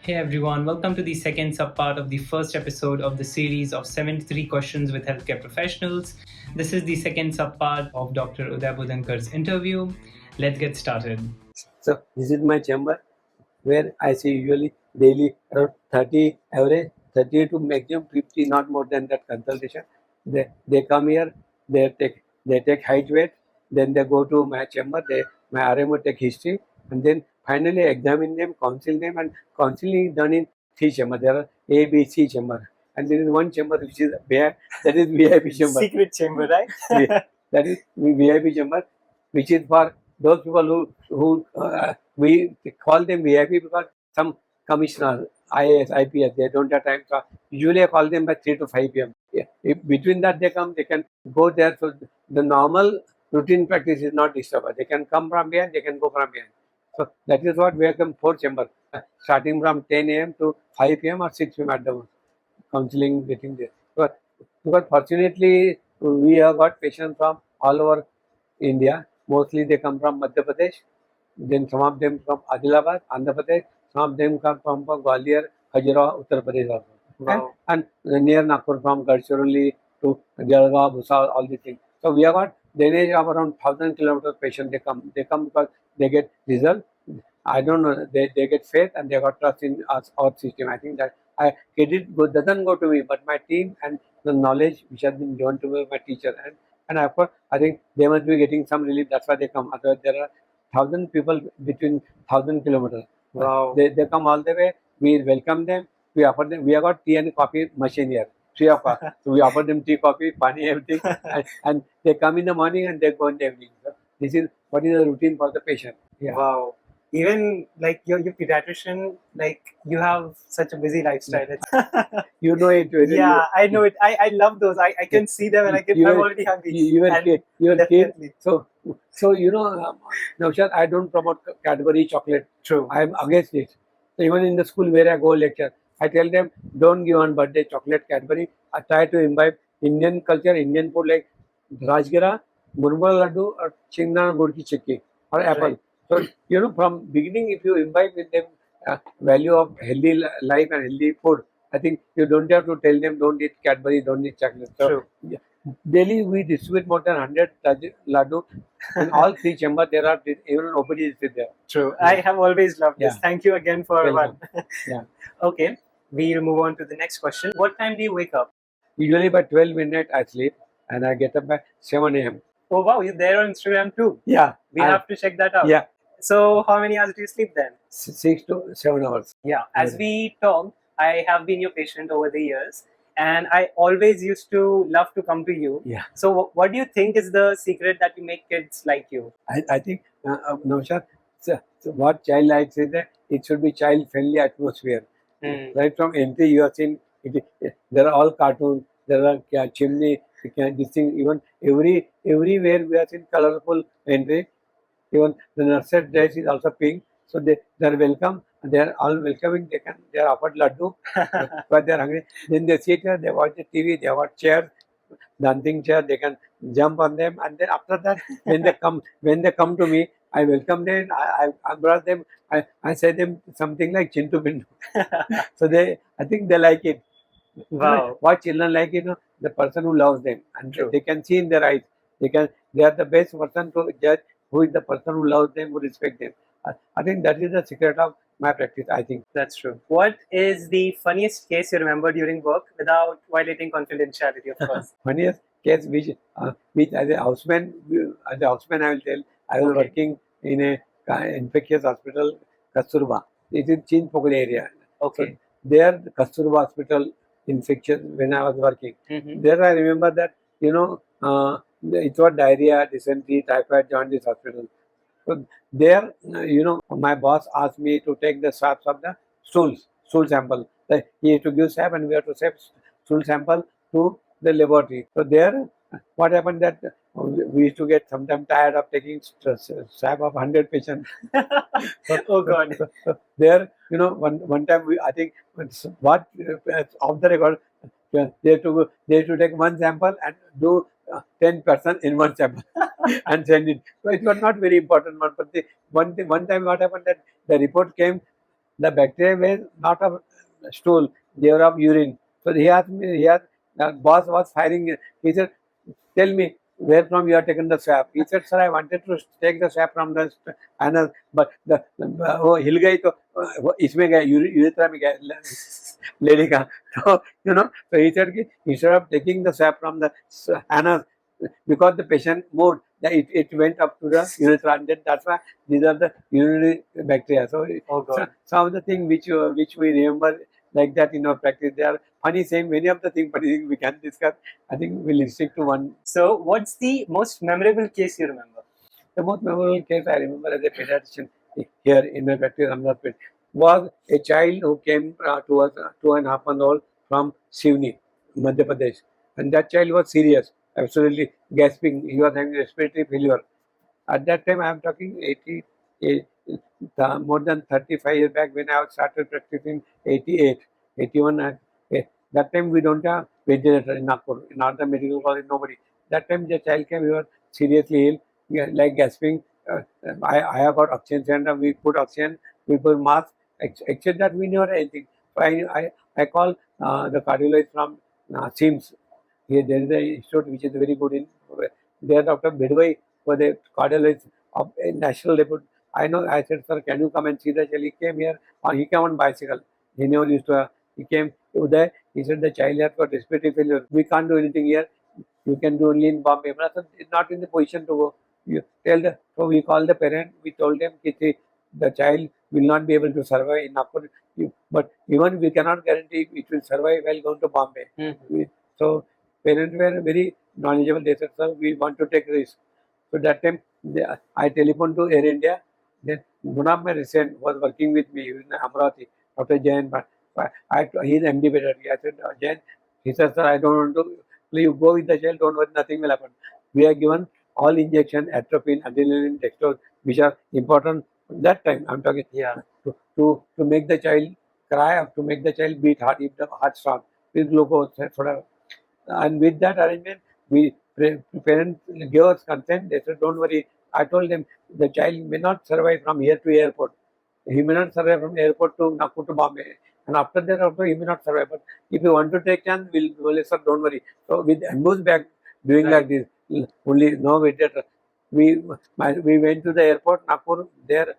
Hey everyone, welcome to the second subpart of the first episode of the series of 73 questions with healthcare professionals. This is the second subpart of Dr. Uday Bodhankar's interview. Let's get started. So this is my chamber where I see usually daily around 30 average, 30 to maximum 50, not more than that consultation. They come here, they take height weight, then they go to my chamber, my RMO take history, and then finally examine them, counsel them, and counseling is done in 3 chamber. There are A, B, C chamber. And there is one chamber which is that is VIP chamber. Secret chamber, right? That is VIP chamber, which is for those people who we call them VIP because some commissioner, IAS, IPS, they don't have time. So usually I call them by 3 to 5 p.m. Yeah. If between that they come, they can go there. So the normal routine practice is not disturbed. They can come from behind, they can go from behind. So that is what we have come 4 chamber, starting from 10 a.m. to 5 p.m. or 6 p.m. at the most. Counseling, getting there. Because fortunately, we have got patients from all over India. Mostly they come from Madhya Pradesh. Then some of them from Adilabad, Andhra Pradesh. Some of them come from Gwalior, Khajuraho, Uttar Pradesh also. Wow. And near Nagpur from Gadchiroli to Jalgaon, Bhusawal, all these things. So we have got drainage of around 1,000 kilometers patient. They come because they get result. I don't know. They get faith and they got trust in us, our system. I think that credit doesn't go to me, but my team and the knowledge which has been given to me by my teacher. And of course, I think they must be getting some relief. That's why they come. Otherwise, there are 1,000 people between 1,000 kilometers. Wow. They come all the way. We welcome them. We offer them. We have got tea and coffee machine here. Free of cost. So we offer them tea, coffee, pani, everything. and they come in the morning and they go in the evening. So this is what is the routine for the patient. Yeah. Wow. Even like your pediatrician, like you have such a busy lifestyle. You know it. Yeah, I know it. I love those. I can see them and I'm already hungry. You were kid. Definitely. So Naushad, I don't promote Cadbury chocolate. True. I'm against it. So even in the school where I go lecture, I tell them don't give on birthday chocolate Cadbury. I try to imbibe Indian culture, Indian food like Rajgira, Murmur Laddu, or Chingna Gurki Chikki, or apple. Right. So from beginning, if you imbibe with them value of healthy life and healthy food, I think you don't have to tell them don't eat Cadbury, don't eat chocolate. So, True. Daily we distribute more than 100 laddu. In all 3 chambers, there are even nobody is there. True. Yeah. I have always loved this. Yeah. Thank you again for Welcome. one. Yeah. Okay, we'll move on to the next question. What time do you wake up? Usually by 12 midnight I sleep and I get up by 7 a.m. Oh wow, you're there on Instagram too. Yeah. We have to check that out. Yeah. So how many hours do you sleep then? 6 to 7 hours. Yeah. As we talked, I have been your patient over the years. And I always used to love to come to you. Yeah. So what do you think is the secret that you make kids like you? I think, Naushad, so what child likes is that it should be child-friendly atmosphere. Right from entry, you have seen, there are all cartoons, there are chimney, this thing, even everywhere we have seen colorful entry. Even the nurse's dress is also pink. So they are welcome. They are all welcoming. They are offered laddu, but they are hungry. Then they sit here, they watch the TV, they watch chairs, dancing chair. They can jump on them, and then after that, when they come to me, I welcome them. I brought them. I say them something like Chintu Pintu. So I think they like it. Wow. What children like, the person who loves them, and they can see in their eyes. They are the best person to judge who is the person who loves them, who respects them. I think that is the secret of my practice, I think. That's true. What is the funniest case you remember during work without violating confidentiality, of course? Funniest case which as a houseman, I will tell, I was working in a infectious hospital, Kasturba. It is Chinpokli area. Okay. So there, the Kasturba hospital infectious, when I was working. There I remember that, it was diarrhea, dysentery, typhoid, jaundice hospital. So there, my boss asked me to take the swabs of the stool sample. He had to give swab and we have to send stool sample to the laboratory. So there, what happened that we used to get sometimes tired of taking swab of 100 patients. Oh God. So there, one time I think what off the record, they have to take one sample and do 10% in one sample and send it. So it was not very important one, but one time what happened that the report came The bacteria were not of stool, they were of urine. So he asked me, the boss was firing. He said, tell me where from you have taken the swab. He said, sir, I wanted to take the swab from the anal, but the वो हिल गई तो इसमें गया urethra में गया lady का. So so he said कि instead of taking the swab from the anus, because the patient moved, it went up to the urethra, and then that's why these are the urinary bacteria. So, some of the things which we remember like that in our practice, they are funny. Same many of the things, but we can discuss. I think we'll stick to one. So, what's the most memorable case you remember? The most memorable case I remember as a pediatrician here in my practice, Ahmedabad, was a child who came to us 2.5 months old from Sivni, Madhya Pradesh, and that child was serious, absolutely gasping. He was having respiratory failure. At that time, I am talking more than 35 years back when I started practicing 88, 81. That time we don't have ventilator in Nagpur, not the medical college, nobody. That time the child came, we were seriously ill, like gasping. I have got oxygen center, we put oxygen, we put mask, except that we never anything. So I call the cardiologist from SIMS. Here there is a institute which is very good in there. Dr. Bidwai was a cardiologist of a national level. I know. I said, sir, can you come and see the child? He came here. He came on bicycle. He never used to. He came Uday. He said the child has got respiratory failure. We can't do anything here. You can do only in Bombay. But I said, it's not in the position to go. You tell the. So we called the parent. We told them that the child will not be able to survive in Nagpur. But even we cannot guarantee it will survive while going to Bombay. So parents were very knowledgeable. They said, sir, we want to take risk. So that time I telephoned to Air India. Then one of my resident was working with me in Amravati, Dr. Jain. But he is MD pediatric. I said, Jain. He said, sir, I don't want to. Please go with the child. Don't worry, nothing will happen. We are given all injection, atropine, adrenaline, dextrose, which are important. That time I'm talking. To make the child cry, to make the child beat hard, if the heart stops, with glucose, whatever. And with that arrangement, parents gave us consent. They said, don't worry. I told them the child may not survive from here to airport. He may not survive from airport to Nagpur to Bombay. And after that also he may not survive. But if you want to take chance, we'll sir, don't worry. So with ambulance bag doing like this, only no ventilator. We went to the airport, Nagpur, there,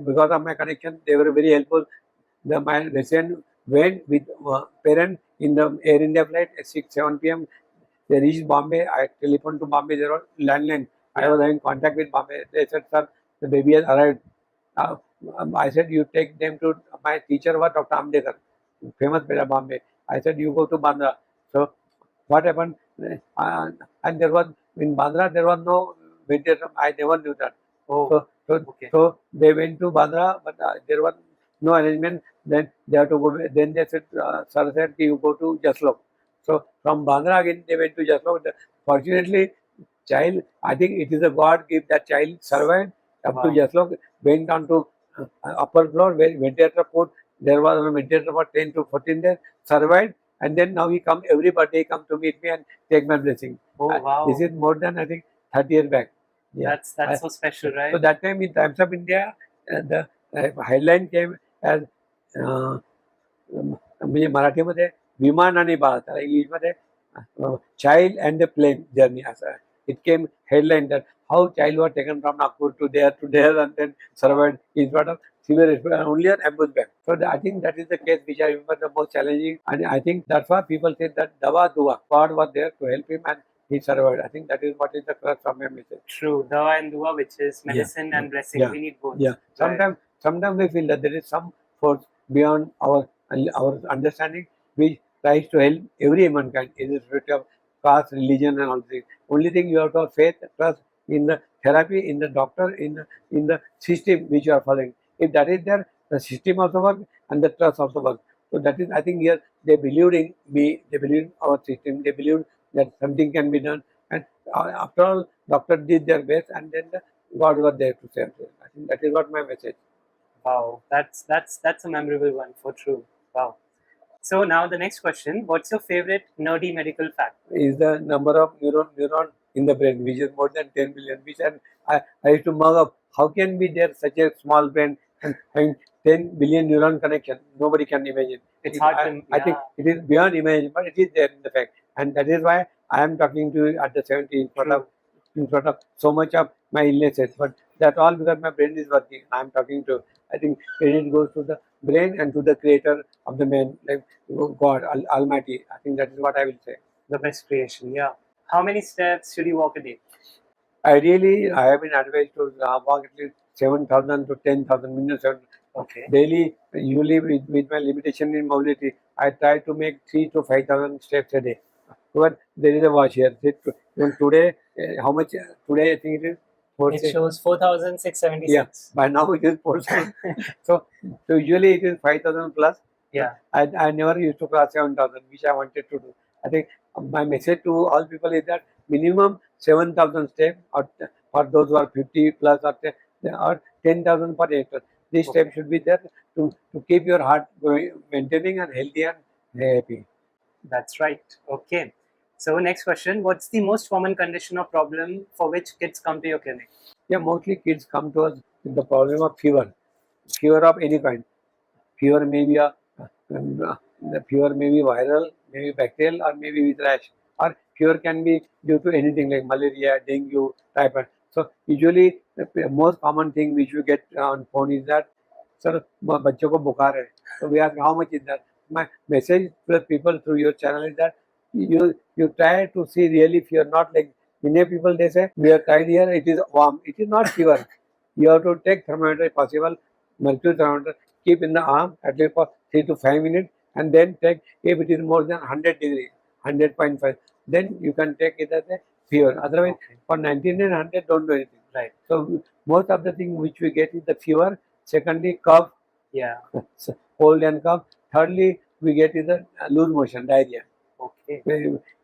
because of my connection, they were very helpful. My resident went with parents in the Air India flight at 7 p.m. They reached Bombay. I telephoned to Bombay. There was landline. I was having contact with Bombay. They said, sir, the baby has arrived. I said, you take them to, my teacher was Dr. Amdekar, famous Pediatrician Bombay. I said, you go to Bandra. So what happened? And there was, in Bandra, there was no ventilator. I never knew that. So they went to Bandra, but there was no arrangement. Then they have to go. Then they said, sir said, you go to Jaslok. So from Bandra again they went to Jaslok. Fortunately, child, I think it is a God gift that child survived up to Jaslok, went on to upper floor where ventilator put. There was a ventilator for 10 to 14 days, survived, and then now he come every birthday, come to meet me and take my blessing. This is more than I think 30 years back. That's so special, right? So that time in Times of India, the headline came as म्हणजे मराठीमध्ये विमान आणि बाळ, त्याला इंग्लिशमध्ये child and the plane journey असं. It came headline that how child was taken from Nagpur to there and then survived in spite of severe respiratory only on ambulance bag. So I think that is the case which I remember the most challenging, and I think that's why people say that dawa dua, God was there to help him and he survived. I think that is what is the crux of my message. True, dawa and dua, which is medicine and blessing. We need both. Sometimes we feel that there is some force beyond our understanding which tries to help every mankind, irrespective of caste, religion, and all things. Only thing you have to have faith, trust in the therapy, in the doctor, in the system which you are following. If that is there, the system also works and the trust also works. So that is, I think, here they believed in me, they believed in our system, they believed that something can be done. And after all, doctor did their best, and then God was there to save them. I think that is what my message. Wow, that's a memorable one for true. Wow. So now the next question: what's your favorite nerdy medical fact? Is the number of neuron in the brain, which is more than 10 billion. Which I used to mug up. How can be there such a small brain and having 10 billion neuron connection. Nobody can imagine. It's hard to. I think it is beyond imagination, but it is there in the fact, and that is why I am talking to you at the 70 in front of so much of my illnesses. But that all because my brain is working. I am talking to. I think credit goes to the brain and to the creator of the man, like God Almighty. I think that is what I will say. The best creation. Yeah. How many steps should you walk a day? Ideally, I have been advised to walk at least 7,000 to 10,000 minutes Okay. daily. Usually, with my limitation in mobility, I try to make 3 to 5,000 steps a day. But there is a watch here. Even today, how much? Today, I think it is. It shows 4,676. Yeah, by now it is 4,000. so usually it is 5,000 plus. Yeah. I never used to cross 7,000, which I wanted to do. I think my message to all people is that minimum 7,000 steps, or for those who are 50 plus, or 10,000 per acre. These steps should be there to keep your heart going, maintaining and healthy and happy. That's right. Okay. So next question: what's the most common condition or problem for which kids come to your clinic? Yeah, mostly kids come to us with the problem of fever of any kind. Fever may be the fever may be viral, maybe bacterial, or maybe with rash. Or fever can be due to anything like malaria, dengue, typhoid. So usually the most common thing which you get on phone is that, sir, बच्चों को बुखार है. So we ask how much is that. My message to the people through your channel is that you try to see really fever, not like many people they say we are tired here, it is warm. It is not fever. You have to take thermometer if possible, mercury thermometer, keep in the arm at least for 3 to 5 minutes, and then take if it is more than 100 degree, 100.5, then you can take it as a fever. Otherwise, for 99 and 100, don't do anything. Right. So most of the thing which we get is the fever. Secondly, cough. Yeah. Cold and cough. Thirdly, we get is the loose motion, diarrhea. Okay.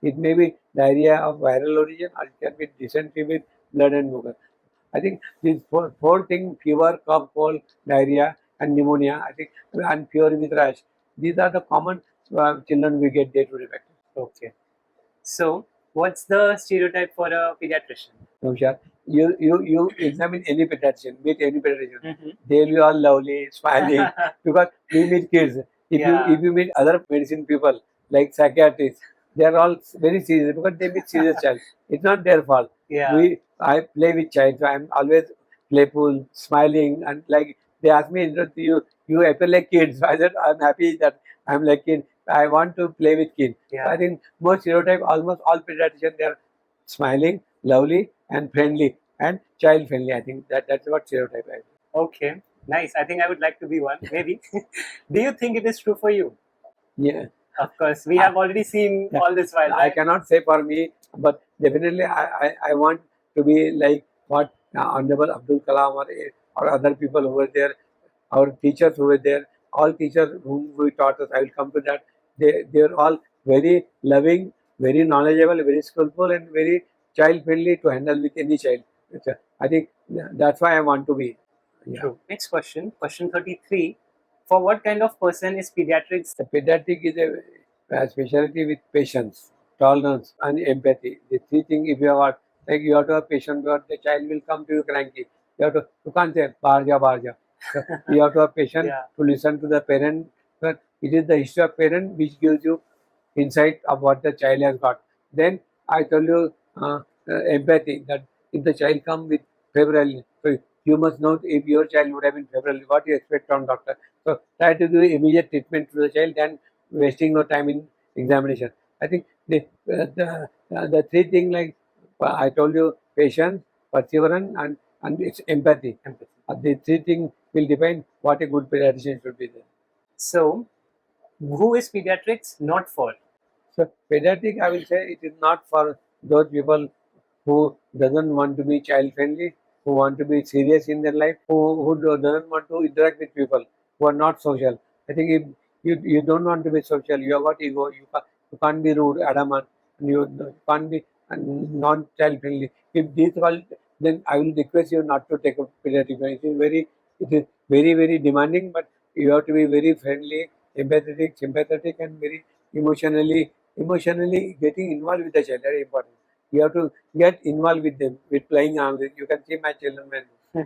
It may be diarrhea of viral origin, or it can be dysentery with blood and mucus. I think these four things: fever, cough, cold, diarrhea, and pneumonia. I think, and fever with rash. These are the common children we get day-to-day practice. Okay. So, what's the stereotype for a pediatrician? Naushad, you examine any pediatrician, meet any pediatrician. Mm-hmm. They'll be all lovely, smiling, because we meet kids. If you meet other medicine people like psychiatrists, they are all very serious because they meet serious child. It's not their fault. Yeah. I play with child, so I'm always playful, smiling, and like they ask me, you appear like kids. I said I'm happy that I'm like kid. I want to play with kids. Yeah. So I think most stereotype, almost all pediatricians, they are smiling, lovely, and friendly, and child friendly. I think that's what stereotype is. Okay. Nice. I think I would like to be one. Maybe. Do you think it is true for you? Yeah. Of course, we have already seen all this while. I cannot say for me, but definitely I want to be like what Honorable Abdul Kalam or other people who were there, our teachers who were there, all teachers whom we taught us. I will come to that. They are all very loving, very knowledgeable, very skillful, and very child friendly to handle with any child. I think that's why I want to be. Yeah. True. Next question, question 33. For what kind of person is pediatrics? The pediatric is a specialty with patience, tolerance, and empathy. The three things, if you have, like you have to have patience, because the child will come to you cranky. You can't say, barja. So you have to have patience to listen to the parent. But it is the history of parent which gives you insight of what the child has got. Then I told you empathy, that if the child comes with febrile, so you must know if your child would have been febrile, what you expect from doctor. So try to give immediate treatment to the child than wasting your time in examination. I think the three things, like I told you, patience, perseverance, and it's empathy. The three things will define what a good pediatrician should be there. So, who is pediatrics not for? So pediatric, I will say, it is not for those people who doesn't want to be child friendly, who want to be serious in their life, who doesn't want to interact with people, who are not social. I think if you don't want to be social, you have got ego, you can't be rude, adamant, and you can't be non-child friendly. If these all, then I will request you not to take a pediatric. It is very, very demanding, but you have to be very friendly, empathetic, sympathetic, and very emotionally getting involved with the child. Very important. You have to get involved with them with playing arms. You can see my children when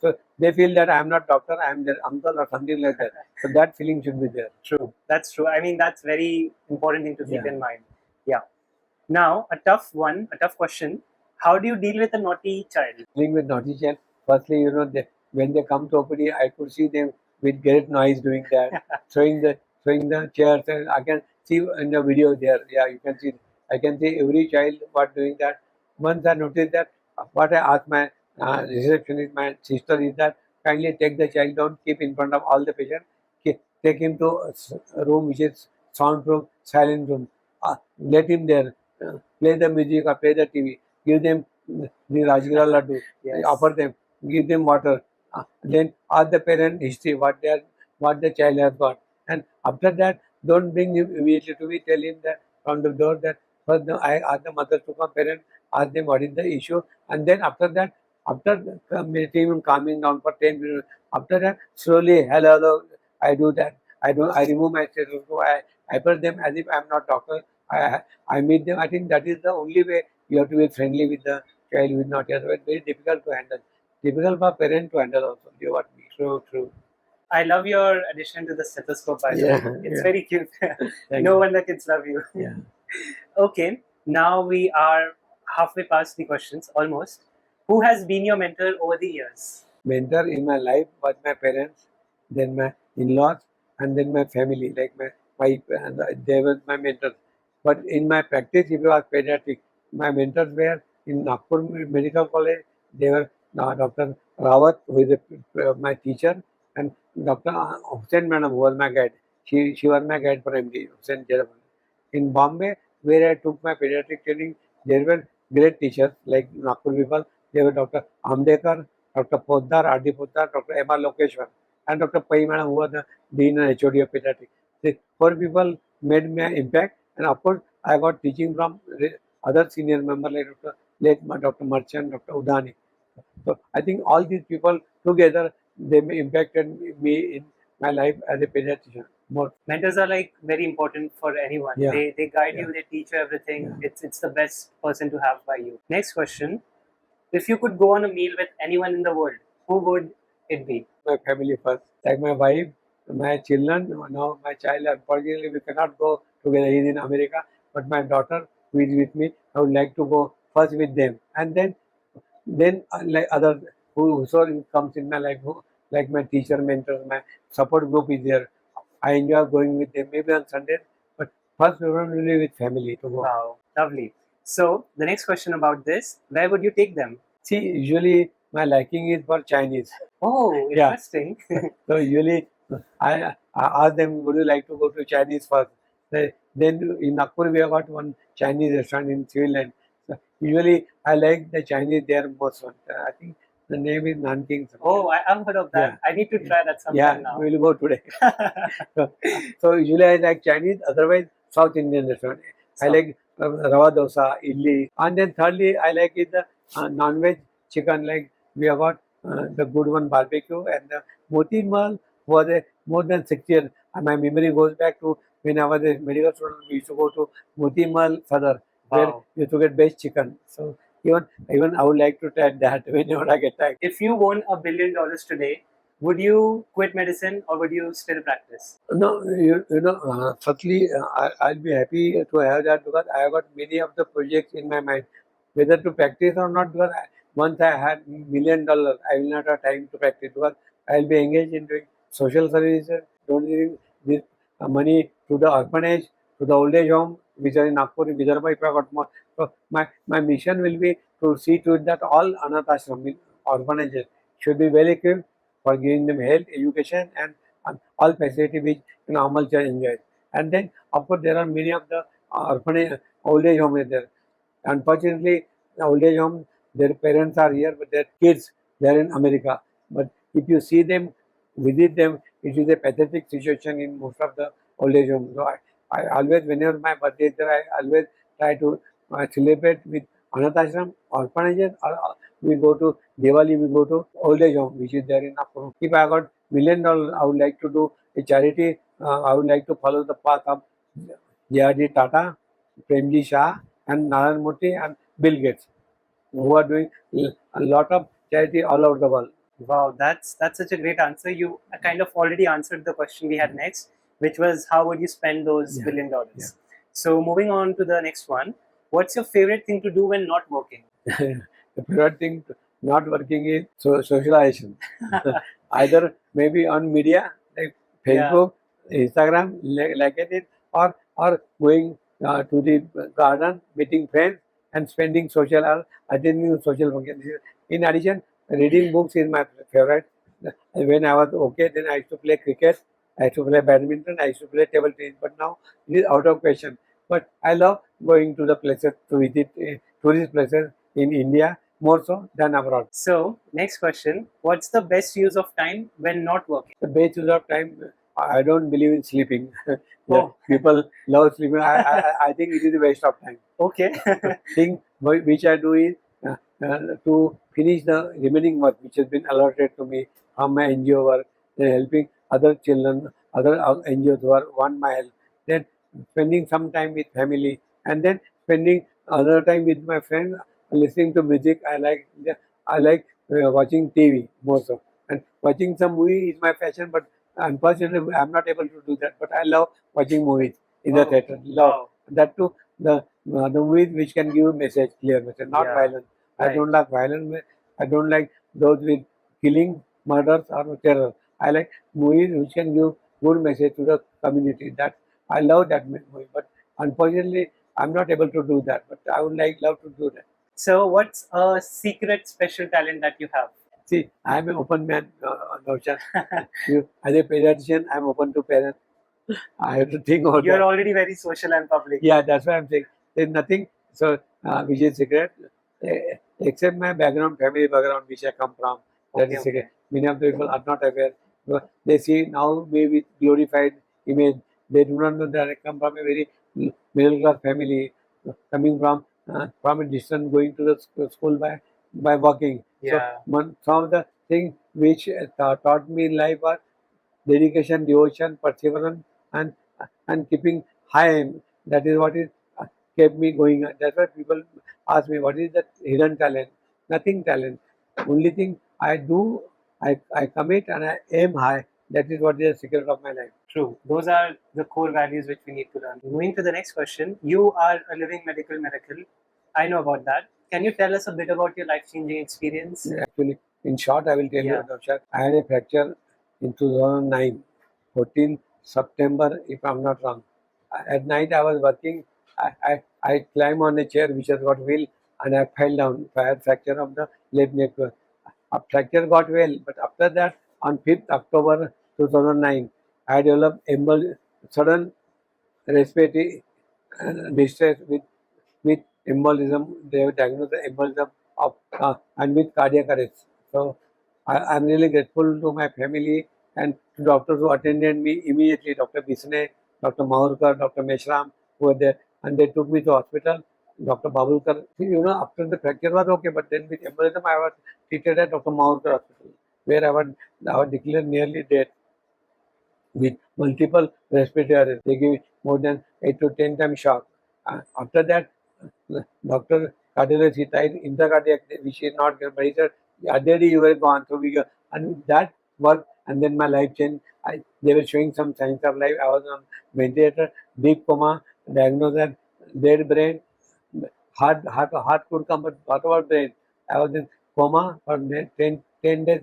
So they feel that I am not doctor, I am their uncle or something like that. So that feeling should be there. True. That's true. I mean, that's very important thing to keep Yeah. in mind. Yeah. Now, a tough question. How do you deal with a naughty child? Dealing with naughty child, firstly, when they come to OPD, I could see them with great noise doing that, throwing the chairs, and I can see in the video there. Yeah, you can see. I can see every child what doing that. Once I noticed that, what I asked my receptionist, my sister, is that kindly take the child down, keep in front of all the patients, take him to a room which is soundproof, silent room. Let him there, play the music or play the TV, give them the Rajgara Laddu, Yes. offer them, give them water. Then ask the parent history, what the child has got. And after that, don't bring him immediately to me, tell him that from the door that first I ask the mother to come, parent, ask them what is the issue. And then after that, after him calming down for 10 minutes, after that, slowly, hello, I do that. I remove my stethoscope, I put them as if I am not doctor. I meet them. I think that is the only way you have to be friendly with the child who is not yet. It's very difficult to handle. Difficult for parent to handle also. You what me? True. I love your addition to the stethoscope, by the way. Yeah, It's yeah. very cute. Thank No you. wonder kids love you. Yeah. Okay, now we are halfway past the questions, almost. Who has been your mentor over the years? Mentor in my life was my parents, then my in-laws, and then my family, like my wife, and they were my mentors. But in my practice, if you are pediatric, my mentors were in Nagpur Medical College. They were Dr. Rawat, who is my teacher, and Dr. Hussain Madam, who was my guide. She was my guide for MD, Hussain Jaraban. In Bombay, where I took my pediatric training, there were great teachers like Nagpur people. There were Dr. Amdekar, Dr. Poddar, R.D. Poddar, Dr. M.R. Lokeshwar, and Dr. Pai Madam, who was the Dean and HOD of Pediatrics. These four people made me an impact, and of course, I got teaching from other senior members like Dr. Marchand, Dr. Udani. So I think all these people together, they impacted me in my life as a pediatrician. More. Mentors are like very important for anyone. Yeah. They guide Yeah. you, they teach you everything. Yeah. It's the best person to have by you. Next question. If you could go on a meal with anyone in the world, who would it be? My family first, like my wife, my children. Now my child, unfortunately, we cannot go together. He's in America, but my daughter, who is with me, I would like to go first with them, and then like other whosoever comes in my life, like my teacher, mentors, my support group is there. I enjoy going with them, maybe on Sundays, but first probably with family to go. Wow, lovely. So the next question about this: where would you take them? See, usually my liking is for Chinese. Oh, Yeah. interesting. So usually I ask them, would you like to go to Chinese first? Then in Nagpur we have got one Chinese restaurant in civil line. So usually I like the Chinese there most one. I think the name is Nanking. Oh, I've heard of that. Yeah. I need to try that sometime Yeah, now. we will go today. So usually I like Chinese, otherwise South Indian restaurant. I So- like rava dosa, idli, and then thirdly I like is the non-veg chicken. Like we have got the good one barbecue, and the Moti Mahal was a more than 6 years. And my memory goes back to when I was a medical student. We used to go to Moti Mahal Sadar, where Wow. you used to get best chicken. So even I would like to try that whenever I get time. If you won $1 billion today, would you quit medicine or would you still practice? No, firstly, I'll be happy to have that because I have got many of the projects in my mind, whether to practice or not. Because once I had $1 million, I will not have time to practice because I'll be engaged in doing social services, donating this money to the orphanage, to the old age home, which are in Nagpur, in Vidarbha, if I got more. So my mission will be to see to it that all anath ashram, orphanages should be well equipped for giving them health, education, and all facility which a normal child enjoys. And then, of course, there are many of the orphanage, old age home is there. Unfortunately, the old age home, their parents are here, but their kids, they are in America. But if you see them, visit them, it is a pathetic situation in most of the old age homes. So I always, whenever my birthday is there, I always try to celebrate with Anath Ashram, orphanages, or we go to Diwali, we go to old age home, which is there in Nagpur. If I got $1 million, I would like to do a charity. I would like to follow the path of J.R.D. Tata, Premji Shah, and Narayan Murthy, and Bill Gates, who are doing a lot of charity all over the world. Wow, that's such a great answer. You kind of already answered the question we had next, which was how would you spend those Yeah, $1 billion? yeah. So moving on to the next one, what's your favorite thing to do when not working? The favorite thing not working is socialization. Either maybe on media like Yeah. Facebook, Instagram, like it, or going to the garden, meeting friends, and spending social hours, attending social functions. In addition, reading books is my favorite. When I was okay, then I used to play cricket, I used to play badminton, I used to play table tennis. But now it is out of question. But I love going to the places to visit tourist places in India more so than abroad. So next question, what's the best use of time when not working? The best use of time, I don't believe in sleeping. Yeah, Oh. people love sleeping. I think it is a waste of time. Okay. Thing which I do is to finish the remaining work which has been allotted to me from my NGO work, then helping other children, other NGOs who want my help, then spending some time with family, and then spending other time with my friends, listening to music. I like watching TV more so, and watching some movie is my passion. But unfortunately, I'm not able to do that. But I love watching movies in the Wow. theater. Love Wow. that too. The movies which can give message, clear message, not Yeah. violence. I Right. don't like violence. I don't like those with killing, murders, or terror. I like movies which can give good message to the community. That I love that movie, but unfortunately, I'm not able to do that. But I would love to do that. So what's a secret special talent that you have? See, I'm an open man, Naushad. As a pediatrician, I'm open to parents. I have to think about You're that. already very social and public. Yeah, that's why I'm saying there's nothing. So, which is secret, except my background, family background, which I come from. That is Okay, secret. okay. Many of the people are not aware. But they see now me with glorified image. They do not know that I come from a very middle class family, coming from a distance, going to the school by walking. So, Yeah. some of the things which taught me in life are dedication, devotion, perseverance, and and keeping high aim. That is what is kept me going. That's why people ask me, what is the hidden talent? Nothing talent. Only thing I do, I commit and I aim high. That is what is the secret of my life. True. Those are the core values which we need to learn. Moving to the next question, you are a living medical miracle. I know about that. Can you tell us a bit about your life-changing experience? Actually, in short, I will tell Yeah. you, Naushad, I had a fracture in 2009, 14 September, if I'm not wrong. At night, I was working. I climbed on a chair which has got wheel and I fell down. I had fracture of the left neck. A fracture got well, but after that, on 5th October 2009, I developed sudden respiratory distress with embolism. They have diagnosed the embolism of and with cardiac arrest. So I'm really grateful to my family and to doctors who attended me immediately. Dr. Bisne, Dr. Mahurkar, Dr. Meshram, who were there, and they took me to hospital. Dr. Babulkar, after the fracture was okay, but then with embolism, I was treated at Dr. Mahurkar Hospital, where I was declared nearly dead with multiple respiratory arrests. They give more than 8 to 10 times shock. After that, Dr. Cardiologist, he tried intracardiac, which is not good, but he said, other day you were gone. So we go, and that worked, and then my life changed. They were showing some signs of life. I was on ventilator, deep coma, diagnosed as dead brain, heart could come, but what about brain? I was in coma for 10 days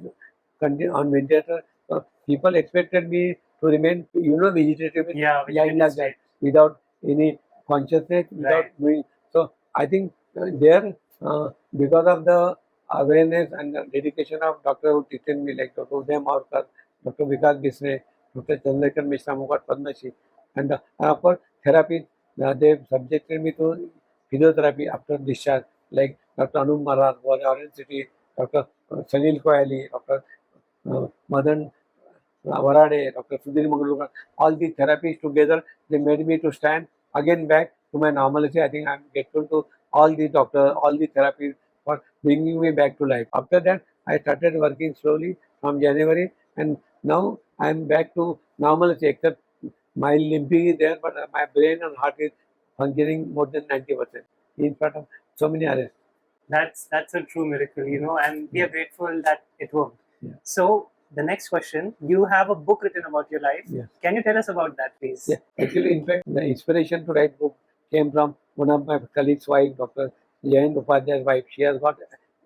on ventilator. So people expected me to remain, vegetative, Yeah, lying vegetative like state. that, without any consciousness, without Right. doing. So I think there, because of the awareness and the dedication of doctor who treated me, like Dr. Uday Bodhankar, Dr. Vikas Bisne, Dr. Chandrakar Mishra, who got Padma Shri, and of course therapy, they subjected me to physiotherapy after discharge, like Dr. Anum Marar, who was Orange City, Dr. Sanil Koyali, Dr. Madan Varade, Dr. Sudhir Mangalurkar, all these therapies together, they made me to stand again back to my normalcy. I think I'm grateful to all the doctors, all the therapies for bringing me back to life. After that, I started working slowly from January, and now I'm back to normalcy, except my limping is there, but my brain and heart is functioning more than 90% in front of so many arrests. That's a true miracle, and we are grateful that it worked. Yeah. So the next question, you have a book written about your life. Yeah. Can you tell us about that, please? Yeah. Actually, in fact, the inspiration to write book came from one of my colleagues' wife, Dr. Jayant Upadhyay's wife. She has got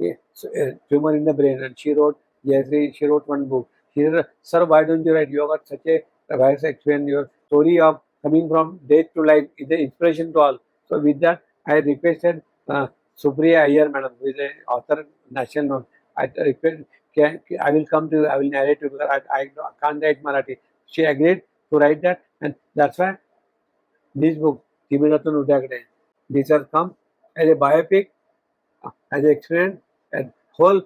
a tumor in the brain, and she wrote, she wrote one book. She said, "Sir, why don't you write? You have got such a vast experience. Your story of coming from death to life is the inspiration to all." So with that, I requested Supriya Iyer, madam, who is an author, national known. I request, I will come to you, I will narrate you because I can't write Marathi. She agreed to write that, and that's why this book, Timiratan Udagade, this has come as a biopic, as an experience, and whole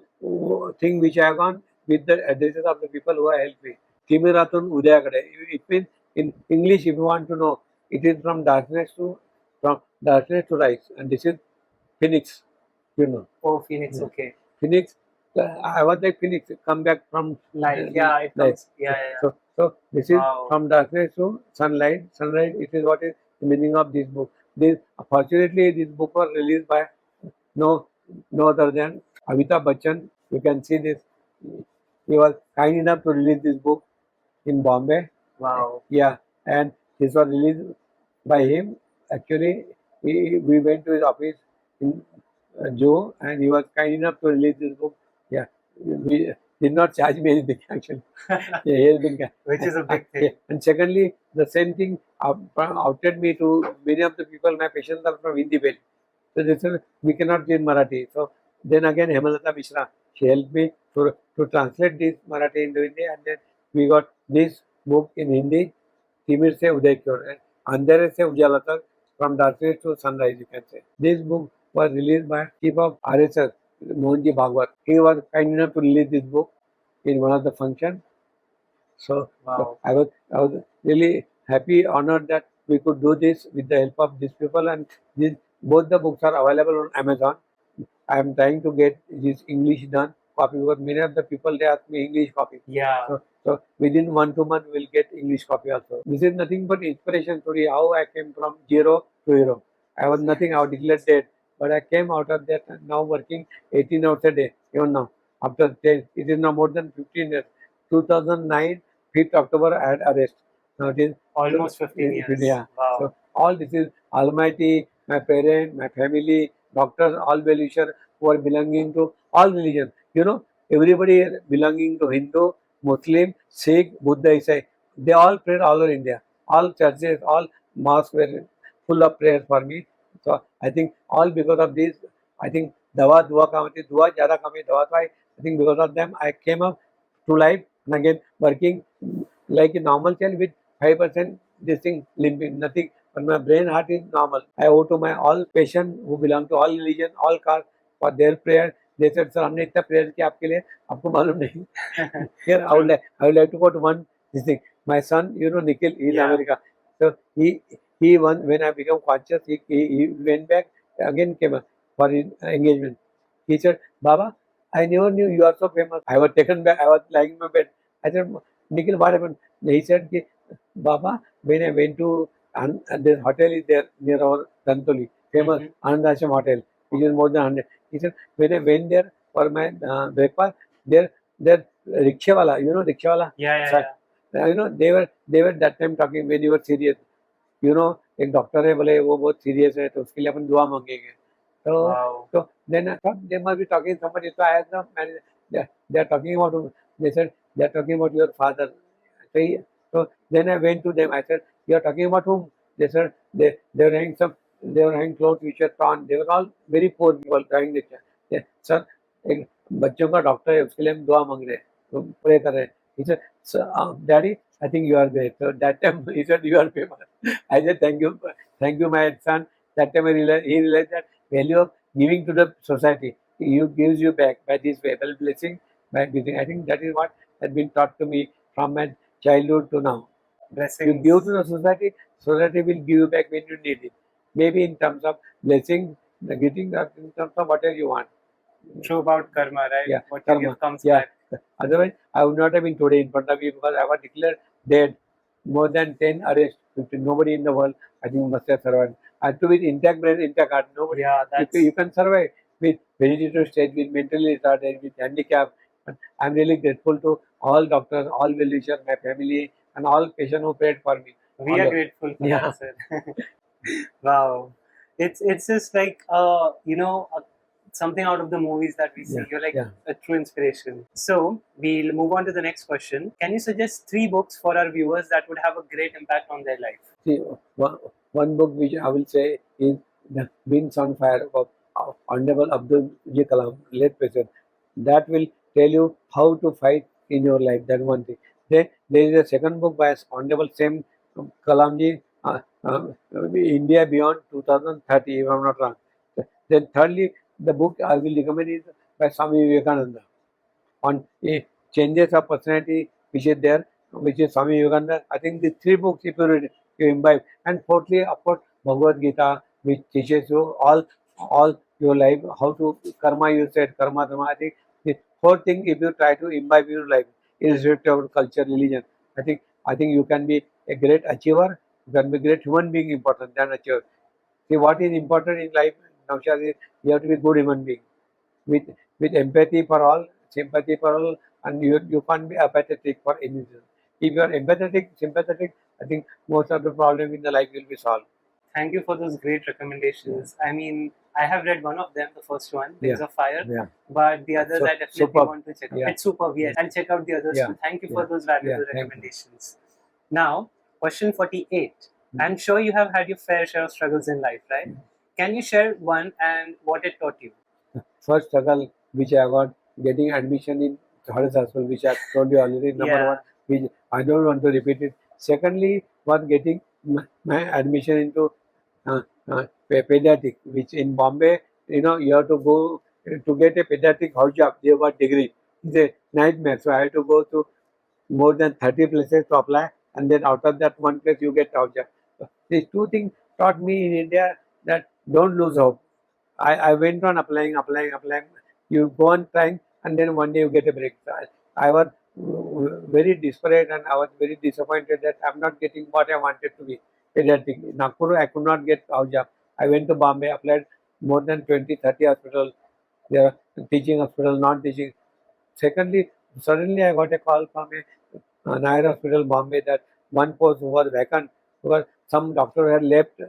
thing which I have gone with the addresses of the people who have helped me. Timiratan Udagade. It means in English, if you want to know, it is from darkness to light, and this is Phoenix, you know. Oh, Phoenix, Yeah. okay. Phoenix, I was like Phoenix, come back from Light, yeah, it light. comes, yeah, yeah. So this is Wow. from darkness to sunlight. Sunlight, it is what is the meaning of this book. Fortunately, this book was released by no other than Amitabh Bachchan. You can see this. He was kind enough to release this book in Bombay. Wow. Yeah, and this was released by him. Actually, we went to his office in Joe, and he was kind enough to release this book. Yeah, we did not charge me anything actually. Yeah, he has been Which is a big thing. Yeah. And secondly, the same thing outed me to many of the people. My patients are from Hindi belt, so they said we cannot read Marathi. So then again, Hemalata Mishra, she helped me to translate this Marathi into Hindi, and then we got this book in Hindi, Timir se Uday Kyor, and Andhare se Ujala tak, from darkness to sunrise, you can say. This book was released by Chief of RSS, Mohanji Bhagwat. He was kind enough to release this book in one of the functions. So, Wow. I was really happy, honored that we could do this with the help of these people, and both the books are available on Amazon. I am trying to get this English done copy because many of the people they ask me English copy. Yeah. So within 1-2 months we'll get English copy also. This is nothing but inspiration story how I came from zero to hero. I was nothing. I was declared dead, but I came out of that and now working 18 hours a day. Even now, after 10, it is now more than 15 years. 2009, 5th October, I had arrest. Now it is Almost 15 years. Yeah. Wow. So all this is Almighty, my parents, my family, doctors, all well-wishers who are belonging to all religions. You know, everybody belonging to Hindu, Muslim, Sikh, Buddha, Isai. They all prayed all over India. All churches, all mosques were full of prayers for me. So I think all because of this, I think dua kamati, dua jada kami, dua. So I think because of them, I came up to life and again working like a normal child with 5% this thing limping, nothing. But my brain heart is normal. I owe to my all patients who belong to all religion, all castes for their prayer. They said, sir, हमने इतना prayer किया आपके लिए, आपको मालूम नहीं. Here I would like to go to one this thing. My son, you know, Nikhil, he is Yeah. America. So he when I became conscious, he went back again came for his engagement. He said, Baba, I never knew you are so famous. I was taken back. I was lying in my bed. I said, Nikhil, what happened? He said, Baba, when I went to this hotel is there near our Dantoli, famous Anandasham Hotel, which is more than 100. He said, when I went there for my breakfast, there rickshaw wala, you know rickshaw wala? Yeah. You know, they were that time talking when you were serious. You know, एक doctor है बोले वो बहुत serious है तो उसके लिए अपन दुआ मांगेंगे तो then I thought they must be talking somebody so I asked them they are talking about they said they are talking about your father so then I went to them I said you are talking about whom they said they were having clothes which were torn they were all very poor people trying this sir एक बच्चों का doctor है उसके लिए हम दुआ मांग रहे हैं तो प्रे कर रहे हैं he said so, daddy I think you are great so that time he said you are famous I said thank you my son that time he realized that value of giving to the society you gives you back by this way by blessing by giving I think that is what has been taught to me from my childhood to now Blessings. you give to the society will give you back when you need it maybe in terms of blessing getting in terms of whatever you want. True about karma, right? Yeah, what karma. you give comes Yeah. back. Otherwise, I would not have been today in front of you because I was declared dead. More than 10 arrests. Nobody in the world, I think, must have survived. And to with intact brain, intact heart, nobody. Yeah, that's... You can survive with vegetative state, with mentally retarded, with handicap, But I'm really grateful to all doctors, all well-wishers, my family, and all patients who prayed for me. We are grateful for that, sir. Wow, it's just like something out of the movies that we see. Yeah, You're like yeah. a true inspiration. So we'll move on to the next question. Can you suggest 3 books for our viewers that would have a great impact on their life? See, one book which I will say is The Winds on Fire of Honorable Abdul Kalam, late president. That will tell you how to fight in your life. That one thing. Then there is a second book by Honorable Sam Kalamji, India Beyond 2030, if I'm not wrong. Then thirdly, the book I will recommend is by Swami Vivekananda on changes of personality, which is there, which is Swami Vivekananda. I think the 3 books, if you read, you imbibe. And fourthly, of course, Bhagavad Gita, which teaches you all your life, how to karma. You said karma, dharma. I think the fourth thing, if you try to imbibe your life, irrespective of culture, religion, I think you can be a great achiever. You can be a great human being important than achiever. See, what is important in life, Naushad, is you have to be a good human being with with empathy for all, sympathy for all, and you can't be apathetic for any reason. If you are empathetic, sympathetic, I think most of the problem in the life will be solved. Thank you for those great recommendations. I mean, I have read one of them, the first one, Wings of Fire, Yeah. but the others So- I definitely superb. want to check out. Yeah. It's superb, yes. I'll check out the others Yeah. too. Thank you Yeah. for those valuable Yeah, thank you. recommendations. Now, question 48. I'm sure you have had your fair share of struggles in life, right? Can you share one and what it taught you? First struggle which I got getting admission in Third Hospital, which I told you already, number Yeah. one, which I don't want to repeat it. Secondly, was getting my admission into pediatric, which in Bombay, you have to go to get a pediatric house job. They got degree. It's a nightmare. So I had to go to more than 30 places to apply, and then out of that one place you get house job. So these 2 things taught me in India that don't lose hope. I went on applying. You go on trying, and then one day you get a break. So I was very desperate, and I was very disappointed that I'm not getting what I wanted to be. Pediatric. In Nagpur, I could not get house job. I went to Bombay, applied more than 20, 30 hospitals. There are teaching hospital, non teaching. Secondly, suddenly I got a call from a Nair Hospital, Bombay, that one post was vacant because some doctor had left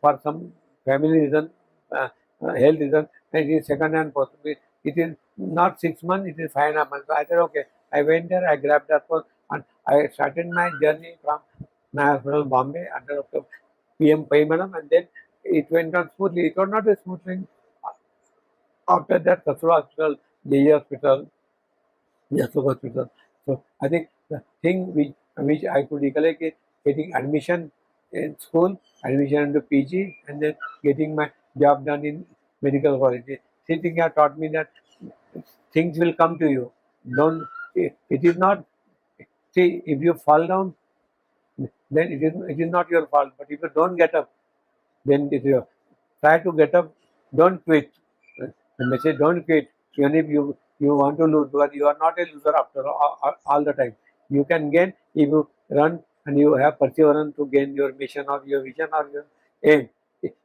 for some family reason, health reason, and it is second hand post. It is not 6 months, it is 5.5 months. So I said, okay. I went there, I grabbed that post, and I started my journey from Nair Hospital, Bombay, under Dr. PM Pai Madam, and then it went on smoothly. It was not a smooth thing. After that, Kasura Hospital, JE Hospital, Yasuk Hospital. So I think the thing which I could recollect is getting admission in school, admission into PG, and then getting my job done in medical college. This thing have taught me that things will come to you. Don't. It is not. See, if you fall down, then it is not your fault. But if you don't get up, then it is your. Try to get up. Don't quit. The message: don't quit. Even if you want to lose, because you are not a loser after all the time. You can gain if you run and you have perseverance to gain your mission or your vision or your aim.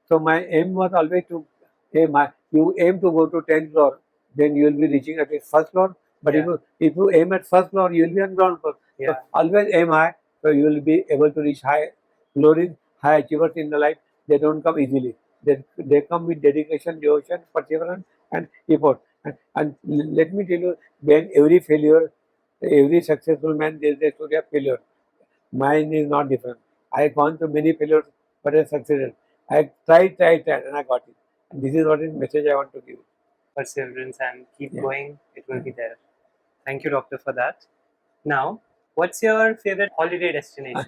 So my aim was always to aim high. You aim to go to 10th floor, then you will be reaching at the first floor. But Yeah. if you aim at first floor, you will be on ground floor. So Yeah. always aim high, so you will be able to reach high. Glories, high achievers in the life, they don't come easily. They come with dedication, devotion, perseverance, and effort. And let me tell you, behind every failure, every successful man, there is a story of failure. Mine is not different. I have gone through many failures, but I succeeded. I tried, and I got it. And this is what is message I want to give. Perseverance and keep Yeah. going, it will be there. Thank you, doctor, for that. Now, what's your favorite holiday destination?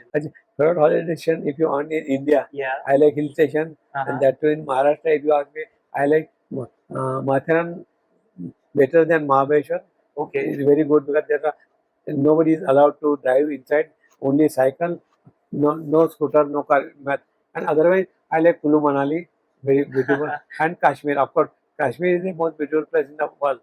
Favorite holiday destination, if you are in India, Yeah. I like hill station, Uh-huh. and that too in Maharashtra. If you ask me, I like Matharan better than Mahabeshwar. Okay. It's very good because nobody is allowed to drive inside. Only cycle, no scooter, no car. And otherwise, I like Kulu Manali, very beautiful, and Kashmir. Of course, Kashmir is the most beautiful place in the world.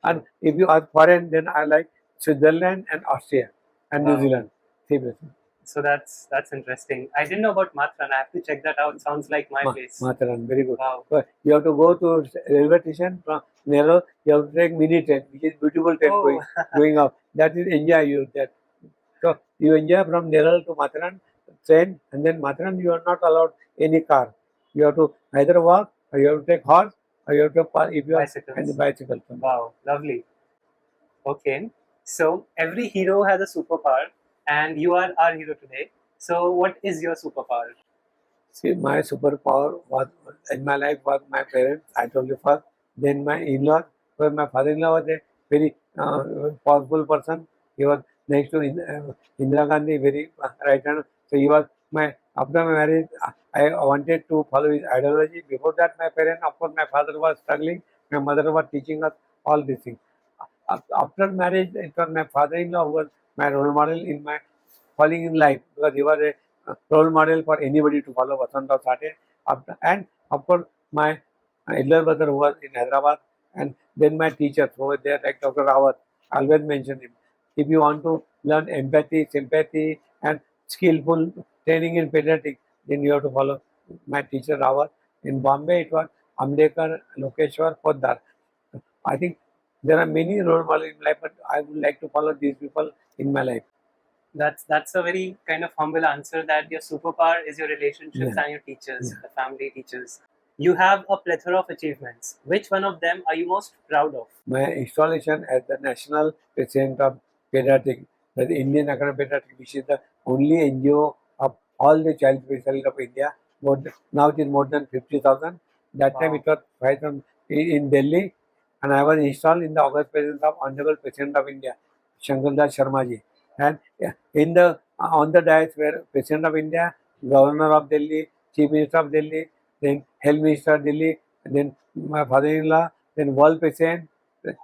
And if you are foreign, then I like Switzerland and Austria and Wow. New Zealand. 3 places. So that's interesting. I didn't know about Matran. I have to check that out. Sounds like my place. Matharan, very good. Wow. But you have to go to railway station from Nero. You have to take mini train, which is beautiful train Oh. going up. That is enjoy you that. So you enjoy from Neral to Matharan train, and then Matharan you are not allowed any car. You have to either walk, or you have to take horse, or you have to if you are Bicycles. and bicycle. Wow, lovely. Okay, so every hero has a superpower, and you are our hero today. So, what is your superpower? See, my superpower was in my life was my parents. I told you first. Then my in-law. Well, my father-in-law was a very powerful person. He was next to Indira Gandhi, very right hand. So he was my after my marriage. I wanted to follow his ideology. Before that, my parents, of course, my father was struggling. My mother was teaching us all these things. After marriage, it was my father-in-law who was my role model in my falling in life because he was a role model for anybody to follow. Vasanta Sate. And of course, my elder brother who was in Hyderabad, and then my teachers who were there, like Dr. Rawat, I always mention him. If you want to learn empathy, sympathy, and skillful training in pediatrics, then you have to follow my teacher Rawat. In Bombay, it was Amdekar, Lokeshwar, Poddar. I think there are many role models in life, but I would like to follow these people in my life. That's a very kind of humble answer that your superpower is your relationships Yeah. and your teachers, Yeah. the family teachers. You have a plethora of achievements. Which one of them are you most proud of? My installation as the National President of Pediatrics, the Indian Academy of Pediatrics, which is the only NGO of all the child specialists of India. Now it is more than 50,000. That time Wow. it was 5,000 in Delhi, and I was installed in the August presence of Honorable President of India, Shankardas Sharmaji. And in the on the dais were President of India, Governor of Delhi, Chief Minister of Delhi, then Health Minister of Delhi, then my father-in-law, then World President,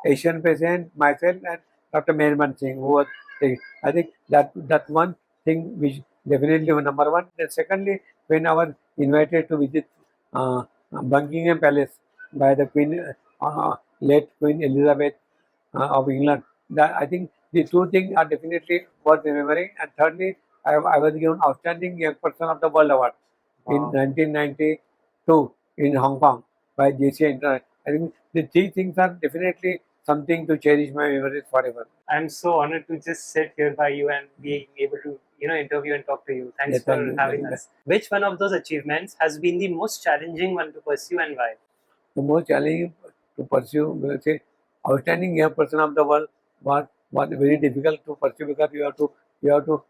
Asian President, myself, and Dr. Meherman Singh, who was I think that one thing which definitely was number one. Then secondly, when I was invited to visit Buckingham Palace by the Queen, late Queen Elizabeth of England, that I think the two things are definitely worth remembering. And thirdly, I was given Outstanding Young Person of the World Award in Wow. 1992 in Hong Kong by JCI International. I think the three things are definitely something to cherish my memories forever. I'm so honored to just sit here by you and being able to, interview and talk to you. Thanks Yeah, thank for you. having us. Which one of those achievements has been the most challenging one to pursue and why? The most challenging to pursue, say, outstanding young person of the world was very difficult to pursue because you have to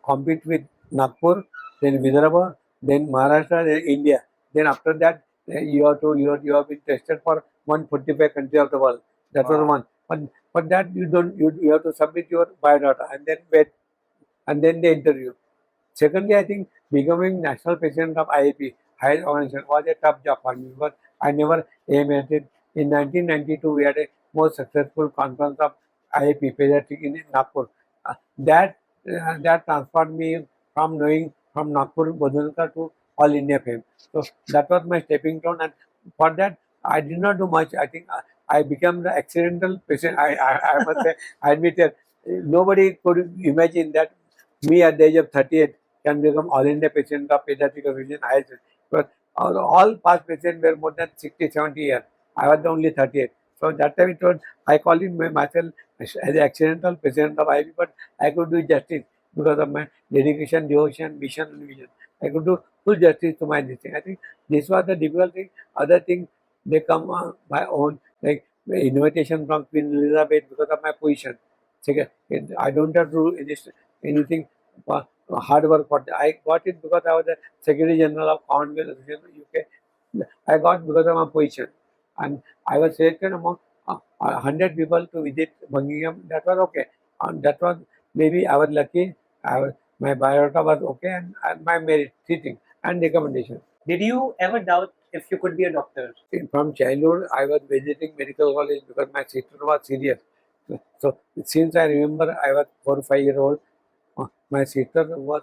compete with Nagpur, then Vidarbha, then Maharashtra, then India. Then after that, you have been tested for 145 countries of the world. That was Wow. one. But that you have to submit your biodata and then wait, and then they interview. Secondly, I think becoming national president of IAP, higher organization, was a tough job for me because I never aimed at it. In 1992, we had a most successful conference of IAP, pediatric in Nagpur. That transferred me from knowing from Nagpur Bodhankar to All India fame. So that was my stepping stone, and for that I did not do much. I think I became the accidental patient. I must say, I admit that nobody could imagine that me at the age of 38 can become all India patient of pediatric association highest. But all past patients were more than 60, 70 years. I was the only 38. So that time it was, I call it myself as an accidental patient of IB, but I could do justice because of my dedication, devotion, mission, and vision. I could do full justice to my this thing. I think this was the difficult thing. Other things, they come my own, like invitation from Queen Elizabeth because of my position. Second, I don't have to do anything hard work for that. I got it because I was the Secretary General of COMHAD Association UK. I got because of my position, and I was selected among 100 people to visit Buckingham. That was okay. That was maybe I was lucky. My biodata was okay, and my merit, teaching, and recommendation. Did you ever doubt if you could be a doctor? From childhood, I was visiting medical college because my sister was serious. So since I remember, I was 4 or 5 years old. My sister was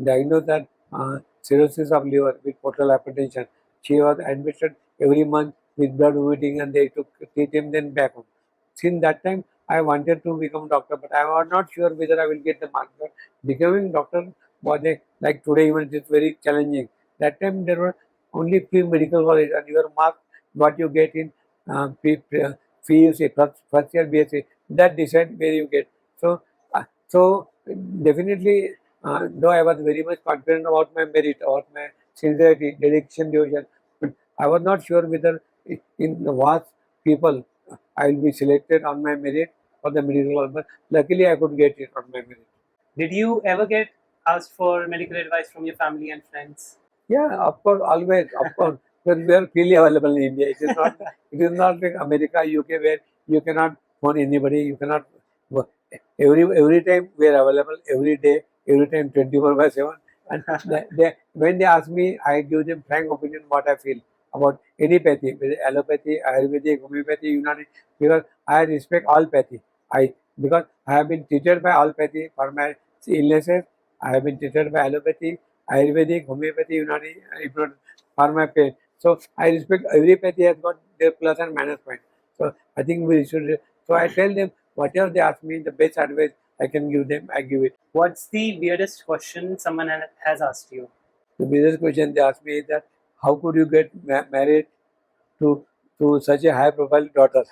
diagnosed as cirrhosis of liver with portal hypertension. She was admitted every month with blood vomiting, and they took treat him then back home. Since that time, I wanted to become doctor, but I was not sure whether I will get the mark. But becoming doctor was like today even it is very challenging. That time there were only few medical college and your mark what you get in PUC first year BSc that decide where you get. So definitely though I was very much confident about my merit, about my sincerity, dedication, devotion, but I was not sure whether in the vast people I will be selected on my merit for the medical college. But luckily I could get it on my merit. Did you ever get asked for medical advice from your family and friends? Yeah, of course, always, of course. But we are freely available in India. It is not like America, UK, where you cannot phone anybody. You cannot. Every time we are available, every day, every time, 24/7. And when they ask me, I give them frank opinion what I feel about any pathy, whether allopathy, Ayurvedic, homeopathy, Unani, because I respect all pathy. Because I have been treated by all pathy for my illnesses. I have been treated by allopathy, Ayurvedic, homeopathy, Unani, if not for my pain. So I respect every pathy has got their plus and minus point. So I think we should. So I tell them whatever they ask me, the best advice I can give them, I give it. What's the weirdest question someone has asked you? The biggest question they ask me is that how could you get married to such a high profile daughter?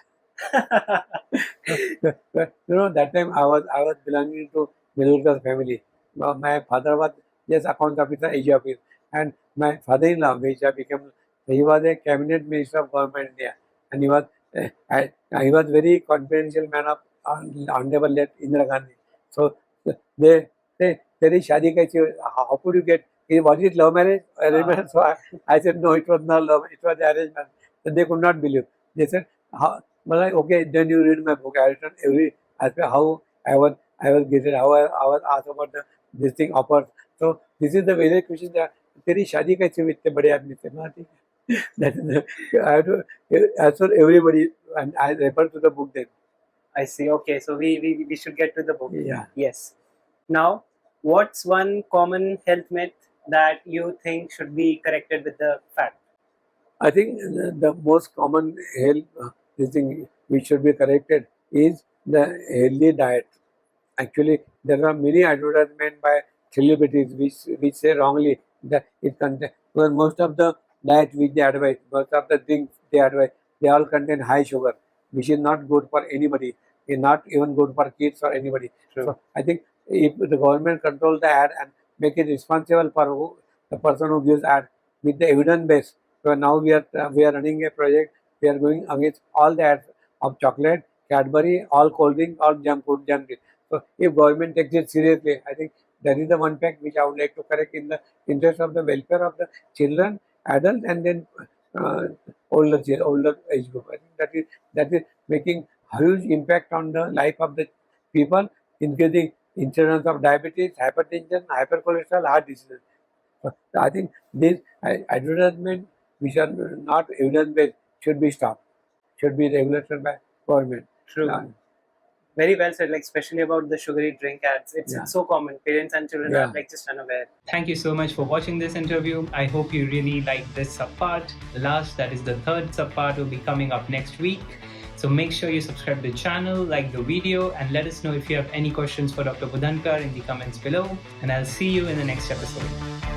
That time I was belonging to middle class family. My father was just account officer, AG office, and my father-in-law, which I became, he was a cabinet minister of government India, and he was very confidential man of honorable late Indira Gandhi. So they तेरी शादी कैसी हुई? How could you get? Was it love marriage? Arranged marriage? So I said no, it was not love. It was arranged marriage. So they could not believe. They said, but like, okay, then you read my book. I written every aspect how I was getting, how I was asked about this thing offers. So this is the very question that तेरी शादी कैसे हुई इतने बड़े आदमी से? हाँ, ठीक है. That is I have to answer everybody, and I refer to the book then. I see. Okay, so we should get to the book. Yeah. Yes. Now, what's one common health myth that you think should be corrected with the fact? I think the most common health this thing which should be corrected is the healthy diet. Actually, there are many advertisements by celebrities which say wrongly that it contains, well, most of the diet which they advise, most of the drinks they advise, they all contain high sugar, which is not good for anybody. It's not even good for kids or anybody. True. So I think if the government control the ad and make it responsible for the person who gives ad with the evidence base. So now we are running a project. We are going against all the ads of chocolate, Cadbury, all cold drink, all junk food, junk drink. So if government takes it seriously, I think that is the one fact which I would like to correct in the interest of the welfare of the children, adults, and then older age group. I think that is making huge impact on the life of the people, increasing incidence of diabetes, hypertension, hypercholesterol, heart diseases. So I think these advertisement which are not evidence-based should be stopped, should be regulated by government. True. Very well said, like especially about the sugary drink ads. It's so common. Parents and children are like just unaware. Thank you so much for watching this interview. I hope you really liked this subpart. The last, that is the third subpart, will be coming up next week. So make sure you subscribe to the channel, like the video, and let us know if you have any questions for Dr. Bodhankar in the comments below. And I'll see you in the next episode.